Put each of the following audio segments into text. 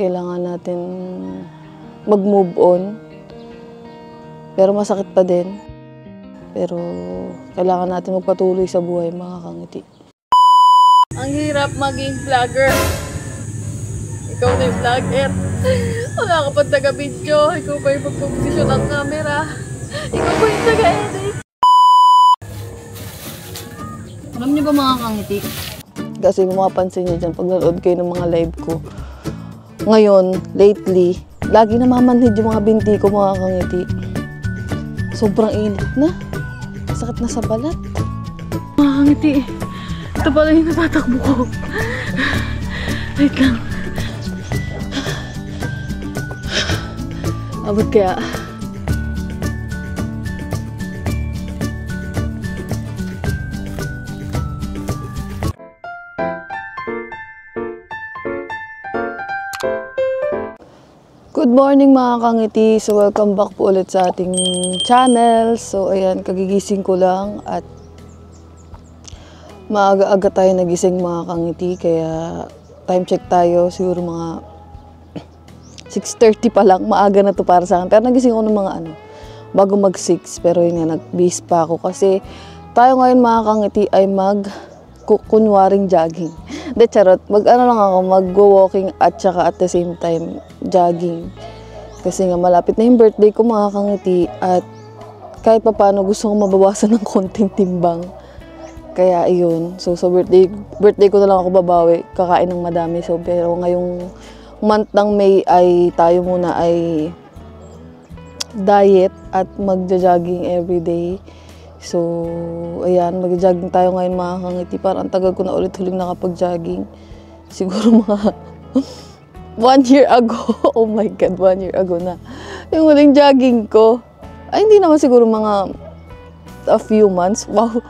kailangan natin mag-move on. Pero masakit pa din. Pero kailangan natin magpatuloy sa buhay, mga kangiti. Ang hirap maging vlogger. Ikaw na yung vlogger. Wala ka pa taga-video. Ikaw pa yung pagposisyon ng camera. Ikaw pa yung taga-edit. Alam niyo ba, mga kangiti? Kasi mapapansin niyo dyan, pag nanood kayo ng mga live ko, ngayon, lately, lagi namamanhid yung mga binti ko, mga kangiti. Sobrang init na. Sakit na sa balat. Mga kangiti, ito pala yung natatakbo ko. Wait lang. Abot kaya. Good morning, mga kangiti. So welcome back po ulit sa ating channel. So ayan, kagigising ko lang at maaga-aga tayo nagising, mga kangiti. Kaya time check tayo, siguro mga 6:30 pa lang. Maaga na to para sa akin. Pero nagising ko ng mga bago mag 6. Pero yun nga, nag-bis pa ako. Kasi tayo ngayon, mga kangiti, ay kunwaring jogging. De charot, mag-walking at saka at the same time jogging. Kasi nga malapit na yung birthday ko, mga kangiti, at kahit pa paano gusto kong mabawasan ng konting timbang. Kaya ayun, so sa birthday ko na lang ako babawi, kakain ng madami. So pero ngayong month ng May ay tayo muna ay diet at magja-jogging everyday. So, ayan, mag-jogging tayo ngayon, mga kangiti. Parang tagal ko na ulit huling nakapag-jogging. Siguro mga 1 year ago. Oh my God, 1 year ago na. Yung huling jogging ko. Ay, hindi naman siguro mga a few months. Wow.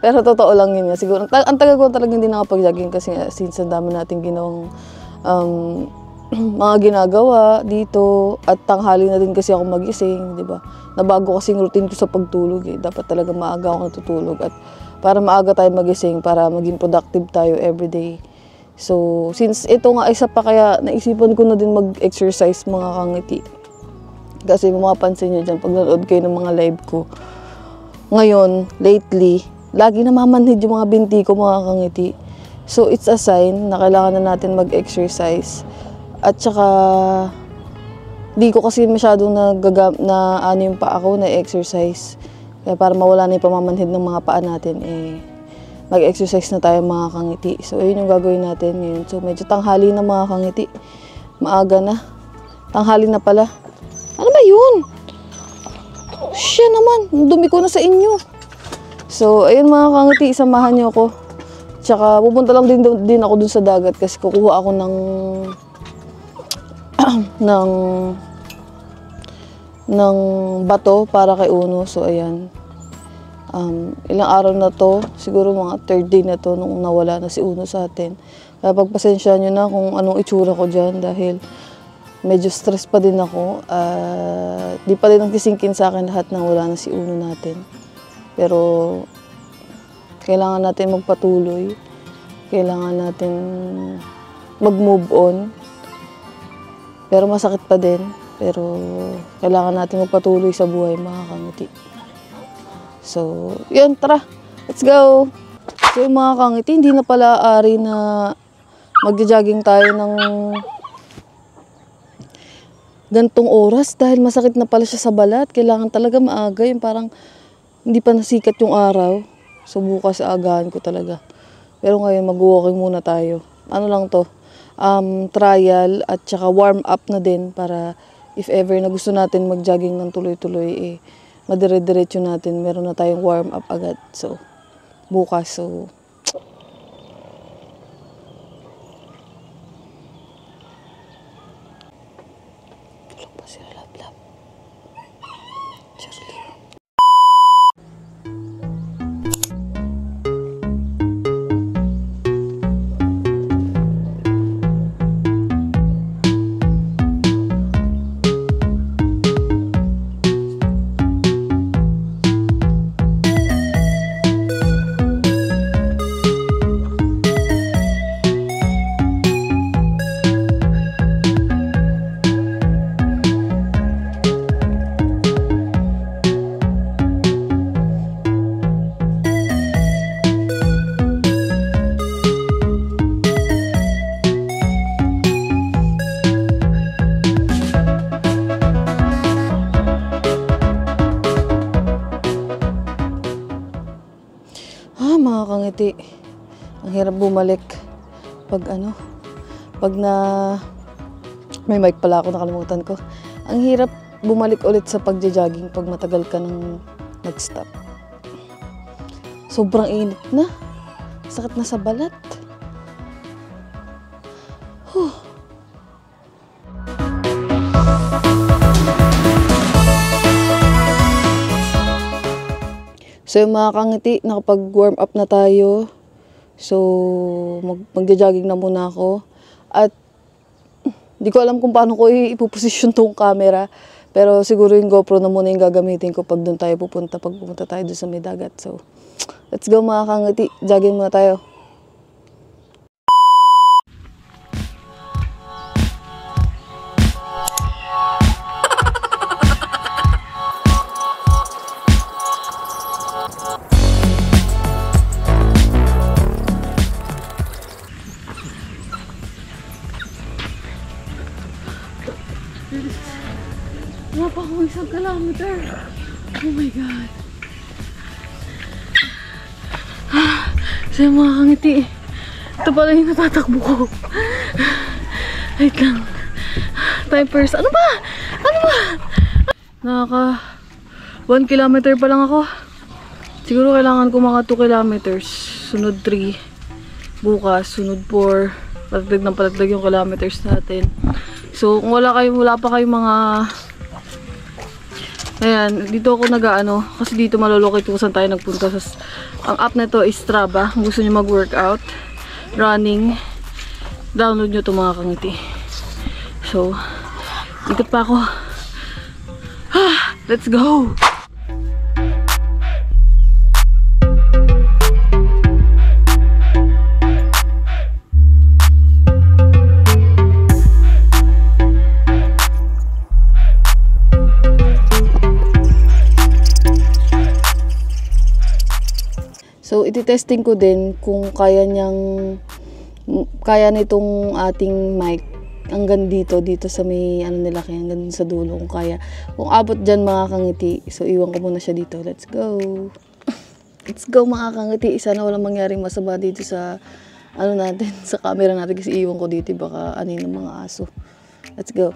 Pero totoo lang yun nga. Siguro, ang tagal ko talaga hindi nakapag-jogging kasi since ang dami natin ginawang mga ginagawa dito. At tanghali na din kasi ako magising, di ba? Nabago kasing routine ko sa pagtulog eh. Dapat talaga maaga ako natutulog at para maaga tayo magising, para maging productive tayo everyday. So, since ito nga isa pa, kaya naisipan ko na din mag-exercise, mga kangiti. Kasi mapapansin nyo dyan, pag nanood kayo ng mga live ko, ngayon, lately, lagi namamanhid yung mga binti ko, mga kangiti. So, it's a sign na kailangan na natin mag-exercise. At saka, di ko kasi masyadong yung paa ko na exercise. Kaya para mawala na yung pamamanhid ng mga paa natin, mag-exercise na tayo, mga kangiti. So, ayun yung gagawin natin ngayon. So, medyo tanghali na, mga kangiti. Maaga na. Tanghali na pala. Ano ba yun? Siya naman, dumi ko na sa inyo. So, ayun, mga kangiti, samahan niyo ako. Tsaka, pupunta lang din ako dun sa dagat kasi kukuha ako ng bato para kay Uno. So ayan, ilang araw na to, siguro mga 3rd day na to nung nawala na si Uno sa atin. Kaya pagpasensya nyo na kung anong itsura ko dyan dahil medyo stress pa din ako. Di pa din ang kisingkin sa akin lahat na wala na si Uno natin. Pero kailangan natin magpatuloy, kailangan natin mag-move on. Pero masakit pa din. Pero kailangan natin magpatuloy sa buhay, mga kangiti. So, yun, tara. Let's go! So, mga kangiti, hindi na pala ari na mag-jogging tayo ng gantong oras dahil masakit na pala siya sa balat. Kailangan talaga maaga. Yung parang hindi pa nasikat yung araw. So, bukas agahan ko talaga. Pero ngayon, mag-walking muna tayo. Ano lang to? Trial at saka warm up na din para if ever na gusto natin mag-jogging ng tuloy-tuloy, madire-diretso natin, meron na tayong warm up agad. So, bukas. So, tulog pa sila, lab-lab. Charlie. kangiti. Ang hirap bumalik pag may mic pala ako, nakalimutan ko. Ang hirap bumalik ulit sa pagja-jogging pag matagal ka nang nag-stop. Sobrang init na. Sakit na sa balat. So yung mga kangiti, nakapag-warm up na tayo. So magja-jogging na muna ako. At di ko alam kung paano ko ipuposisyon tong camera. Pero siguro yung GoPro na muna yung gagamitin ko pag doon tayo pupunta. Pag pupunta tayo doon sa may dagat. So let's go mga kangiti. Jogging muna tayo. Wala pa akong 1 kilometer. Oh my God. So mga kangiti, ito pala yung natatakbo ko. Wait lang. Time first. Ano ba? Nakaka 1 kilometer pa lang ako. Siguro kailangan ko mga 2 kilometers. Sunod 3. Bukas, sunod 4. Patagdag yung kilometers natin. So kung wala pa kayong mga ayan, dito ako kasi dito malulocate kung saan tayo nagpunta. Ang app na to is Strava. Kung gusto nyo mag-workout, running, download nyo to mga kangiti. So, ikot pa ako. Let's go! So, iti-testing ko din kung kaya nitong ating mic hanggang dito sa may nila, kaya hanggang sa dulo kung kaya. Kung abot dyan mga kangiti, so iwan ko muna siya dito. Let's go! Let's go mga kangiti. Sana walang mangyaring masama dito sa natin, sa camera natin kasi iwan ko dito. Baka ng mga aso. Let's go!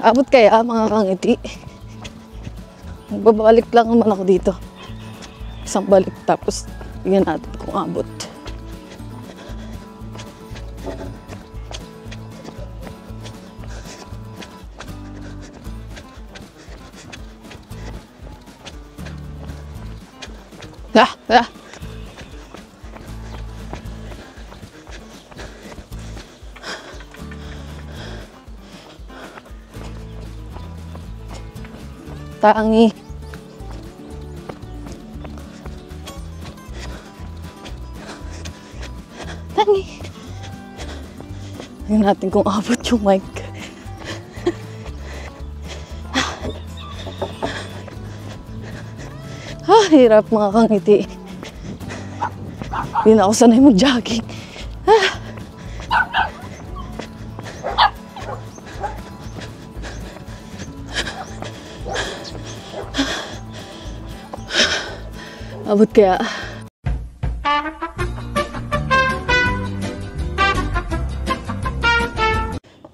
Abot kaya mga kangiti? Magbabalik lang naman ako dito. Isang balik tapos tingnan natin kung abot. Tangi. Tingnan natin kung abot yung mic. Hirap mga kangiti. Hindi na ako sanay mag-jogging. Abot kaya.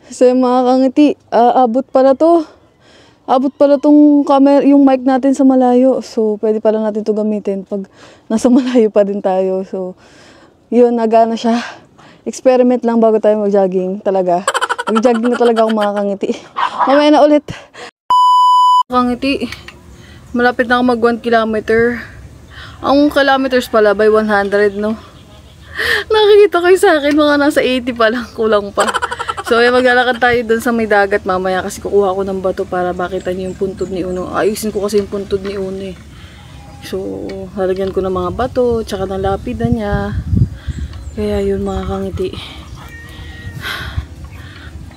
So mga kangiti, abot pala to. Abot pala tong camera, yung mic natin sa malayo. So pwede pala natin to gamitin pag nasa malayo pa din tayo. So yun, nagana siya. Experiment lang bago tayo mag-jogging talaga. Mag-jogging na talaga ako mga kangiti. Mamaya na ulit. Kangiti, malapit na ako mag 1 kilometer. Ang kilometers pala by 100, no? Nakikita kayo sa akin, mga nasa 80 pa lang, kulang pa. So, maglalakad tayo dun sa may dagat mamaya kasi kukuha ko ng bato para makita niyo yung puntod ni Uno. Ayusin ko kasi yung puntod ni Uno eh. So, halagyan ko ng mga bato, tsaka ng lapidan niya. Kaya yun mga kangiti.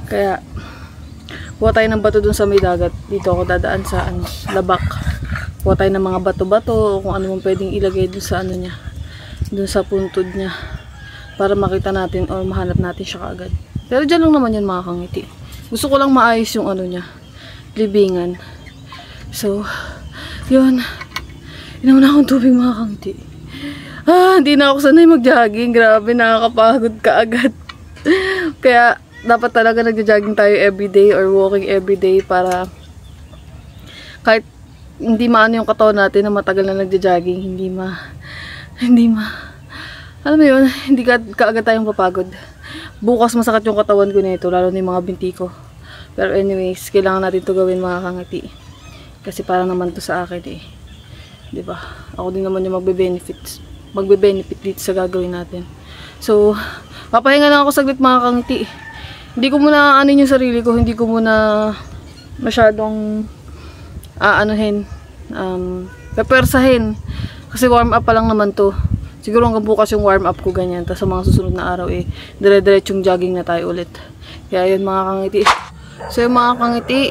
Kaya, kuha tayo ng bato dun sa may dagat. Dito ako dadaan sa labak. Kuha tayo ng mga bato-bato, kung ano mong pwedeng ilagay dun sa niya, dun sa puntod niya, para makita natin o mahanap natin siya kaagad. Pero dyan lang naman yan mga kangiti. Gusto ko lang maayos yung niya, libingan. So, yun. Inauna akong tubig mga kangti. Hindi na ako sanay mag-jogging. Grabe, nakakapagod ka agad. Kaya, dapat talaga nag-jogging tayo everyday or walking everyday para kahit hindi maano yung katawan natin na matagal na nag-jogging, hindi alam mo yun, hindi kaagad tayong papagod. Bukas masakit yung katawan ko nito, lalo na yung mga binti ko. Pero anyways, kailangan natin to gawin mga kangiti. Kasi parang naman to sa akin eh. Diba? Ako din naman yung magbe-benefit dito sa gagawin natin. So, papahinga lang ako saglit mga kangiti. Hindi ko muna anin yung sarili ko, hindi ko muna masyadong pepersahin. Kasi warm up pa lang naman to. Siguro hanggang bukas yung warm up ko ganyan. Tapos sa mga susunod na araw eh, dire-diretsong jogging na tayo ulit. Kaya yun mga kangiti. So yung mga kangiti,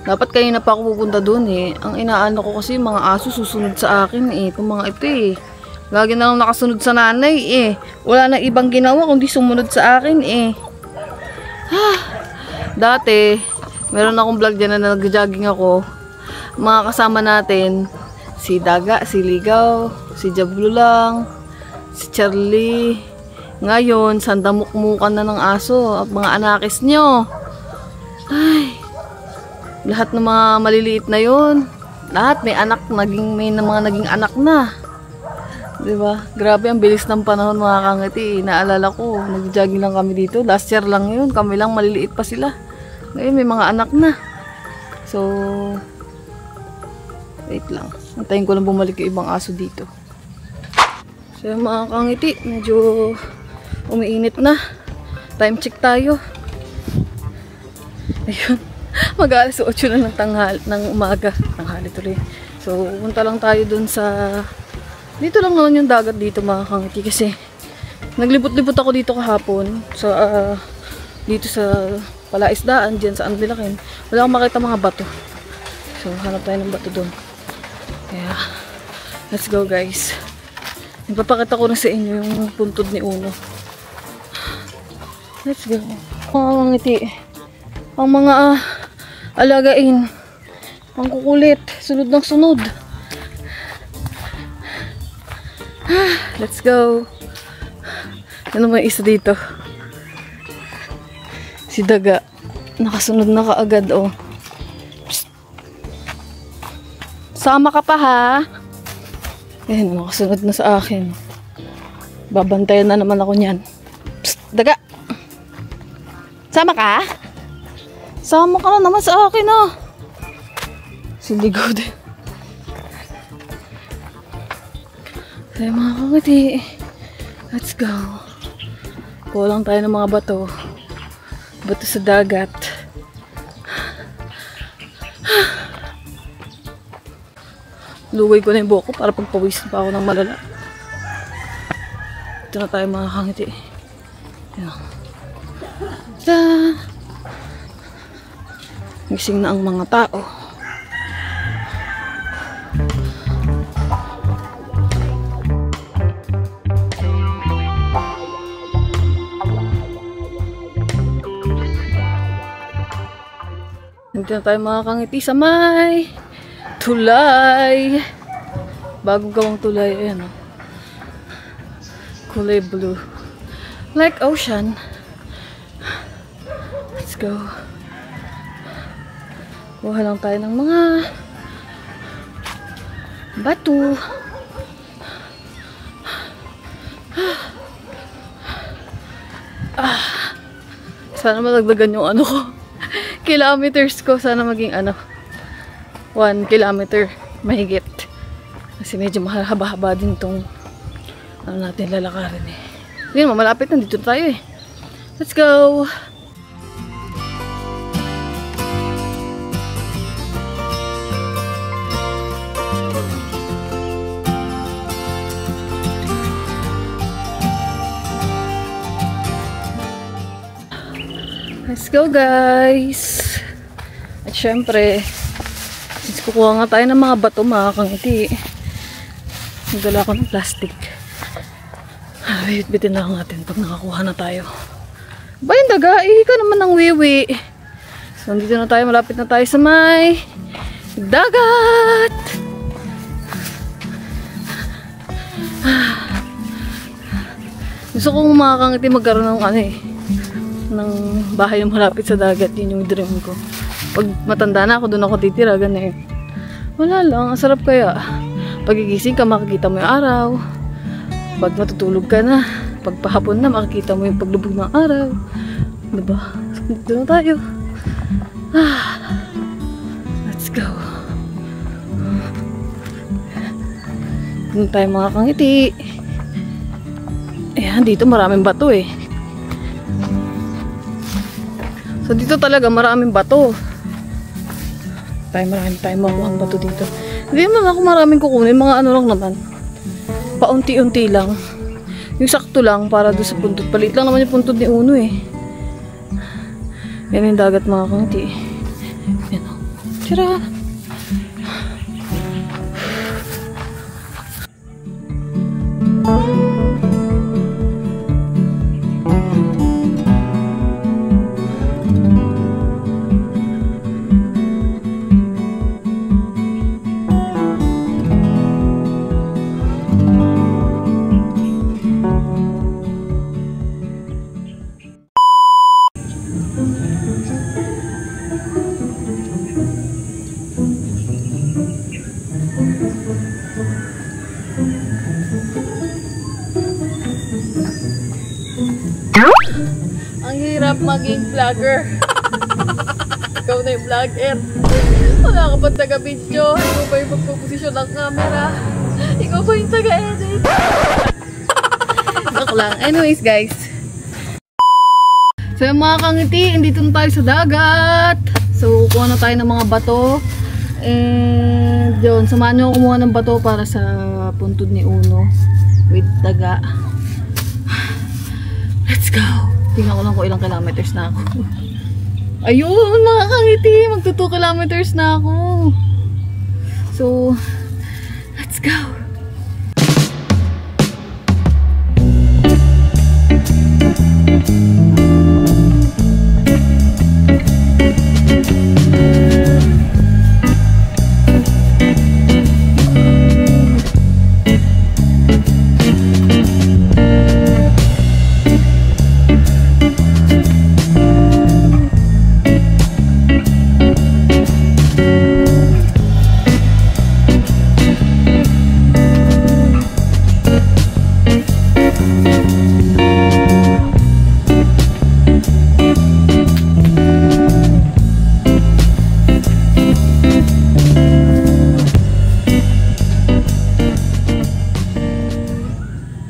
dapat kanina pa ako pupunta dun eh. Ang inaano ko kasi mga aso susunod sa akin eh. Itong mga ito eh. Lagi na lang nakasunod sa nanay eh. Wala na ibang ginawa kundi sumunod sa akin eh. Dati, meron akong vlog dyan na nag-jogging ako. Mga kasama natin, si Daga, si Ligaw, si Jablulang, si Charlie. Ngayon, sandamukmukan na ng aso at mga anakis nyo. Ay, lahat ng mga maliliit na yon, lahat may anak, may mga naging anak na. Diba? Grabe, ang bilis ng panahon mga kangiti. Naalala ko, nag-jogging lang kami dito. Last year lang yun, kami lang maliliit pa sila. Ngayon, may mga anak na. So, wait lang. Antayin ko lang bumalik yung ibang aso dito. So, mga kangiti, medyo umiinit na. Time check tayo. Ayun. Mag-alas 8 na ng umaga. Tanghali tuloy. So, punta lang tayo dun sa... Dito lang naman yung dagat dito mga kangiti. Kasi, naglibot-libot ako dito kahapon. Sa, dito sa palaisdaan, dyan sa Andilakin. Wala akong makita mga bato. So, hanap tayo ng bato dun. Kaya, let's go guys. Ipapakita ko na sa inyo yung puntod ni Uno. Let's go. Mga kangiti. Ang mga alagain. Ang kukulit. Sunod ng sunod. Let's go. Ano may isa dito? Si Daga. Nakasunod na kaagad oh. Psst. Sama ka pa ha. Ayan, nakasunod na sa akin. Babantayan na naman ako niyan. Psst, Daga. Sama ka? Sama ka na naman sa akin oh. Siligaw din. Kaya mga kangiti, let's go. Kulang tayo ng mga bato. Bato sa dagat. Luway ko na yung buhok ko para pagpawisin pa ako ng malala. Ito na tayo mga kangiti. Ayan. Ta! Gising na ang mga tao. Dito na tayo mga kangiti sa may tulay. Bagong gawang tulay. Ayan o. Kulay blue. Like ocean. Let's go. Kuha lang tayo ng mga bato. Sana malagdagan yung ano ko. Kilometers ko. Sana maging 1 kilometer mahigit. Kasi medyo mahaba-haba din tong natin lalakarin eh. Hindi naman malapit na. Dito tayo eh. Let's go! Let's go guys! At syempre, since kukuha nga tayo ng mga bato mga kangiti, nagdala ko ng plastic. Bit-bitin na lang natin pag nakakuha na tayo. Ba yung Daga, ka naman ng wiwi. Nandito na tayo, malapit na tayo sa may dagat. Gusto kong makakangiti magkaroon ng ng bahay na malapit sa dagat. Yun yung dream ko. Pag matanda na ako, doon ako titira, ganun. Wala lang, ang sarap kaya. Pagigising ka, makikita mo yung araw. Pag matutulog ka na, pagpahapon na, makikita mo yung paglubog ng araw. Diba? Dito na tayo. Let's go. Dito tayo makakangiti. Ayan, dito maraming bato eh. So dito talaga maraming bato. Marami tayong makuha ang bato dito. Hindi naman ako maraming kukunin. Mga ano lang naman. Paunti-unti lang. Yung sakto lang para doon sa puntod. Palit lang naman yung puntod ni Uno eh. Yan yung dagat mga kangiti. Yan o. Tira! Ang hirap maging vlogger. Ikaw na yung vlogger. Wala ka pa taga-video. Ikaw pa yung pagpuposisyon ng camera. Ikaw pa yung taga-edit. Joke lang. Anyways guys. So yung mga kangiti, dito na tayo sa dagat. So kuha na tayo ng mga bato. And yun, samahan nyo kumuha ng bato para sa puntod ni Uno. With daga. Let's go! Tingnan ko lang kung ilang kilometers na ako. Ayun, mga kangiti! Magto 2 kilometers na ako. So, let's go!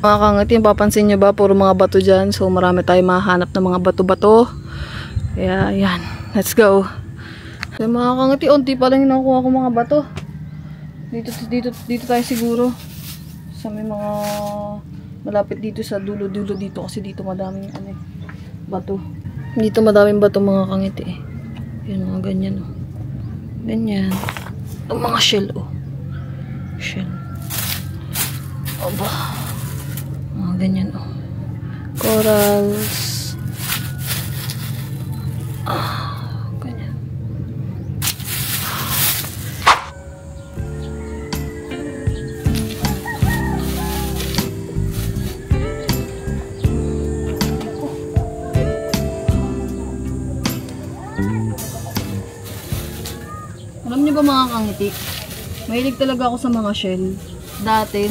Mga kangiti, papansin nyo ba? Puro mga bato dyan. So marami tayong mahanap ng mga bato-bato. Kaya yan. Let's go. So mga kangiti, unti pa lang nakuha ko mga bato. Dito tayo siguro. Sa may mga malapit dito sa dulo-dulo dito. Kasi dito madaming bato. Dito madaming bato mga kangiti. Yan mga ganyan. Ganyan. Ang mga shell shell. Aba. Ganyan corals. Ganyan. Alam niyo ba mga kangiti? Mahilig talaga ako sa mga shell. Dati,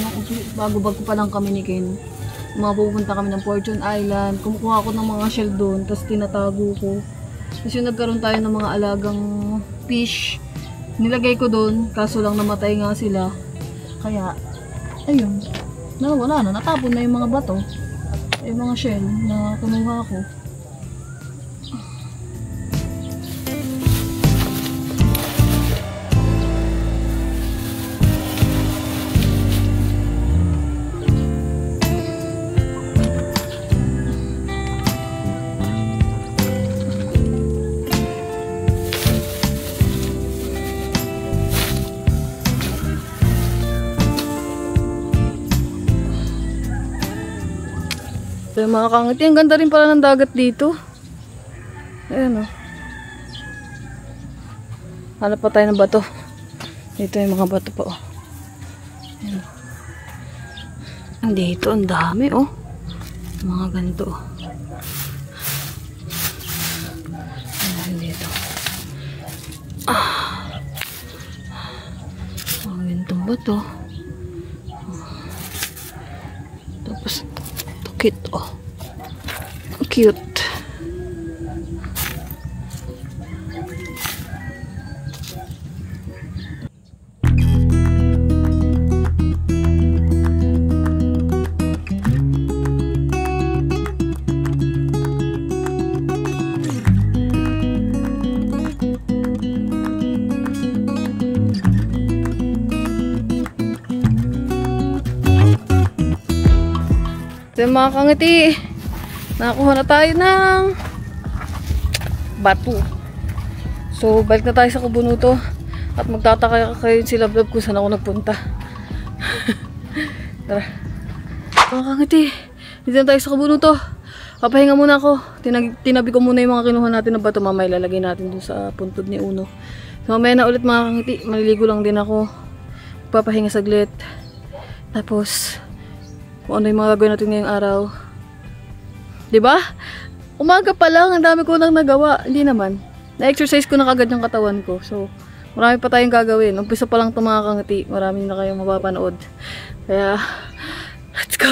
bago-bago pa lang kami ni Ken. Pupunta kami ng Fortune Island, kumukuha ako ng mga shell doon, tapos tinatago ko. Tapos yung nagkaroon tayo ng mga alagang fish, nilagay ko doon, kaso lang namatay nga sila. Kaya, ayun, wala na, natapon na yung mga bato, yung mga shell na kumuha ko. So mga kangiti, ang ganda rin pala ng dagat dito. Ayan o. Hanap pa tayo ng bato. Dito yung mga bato pa, oh. Ayan. Dito, ang dami, oh. Mga ganito, oh. Ayan, dito. Mga ganitong bato. Tapos, tukit, oh. Cute. So mga kangiti, nakakuha na tayo ng bato. So balik na tayo sa Kubunuto at magtataka kayo si Lablab kung saan ako nagpunta. Tara. Mga kangiti, dito na tayo sa Kubunuto. Papahinga muna ako. Tinabi ko muna yung mga kinuha natin na bato. Mamaya lalagay natin dun sa puntod ni Uno. So mamaya na ulit mga kangiti. Maliligo lang din ako. Papahinga saglit. Tapos kung ano yung mga gagawin natin ngayong araw. Diba? Umaga pa lang, ang dami ko nang nagawa. Hindi naman. Na-exercise ko na kagad yung katawan ko. So, marami pa tayong gagawin. Umpisa pa lang itong mga kangiti. Marami na kayong mapapanood. Kaya, let's go!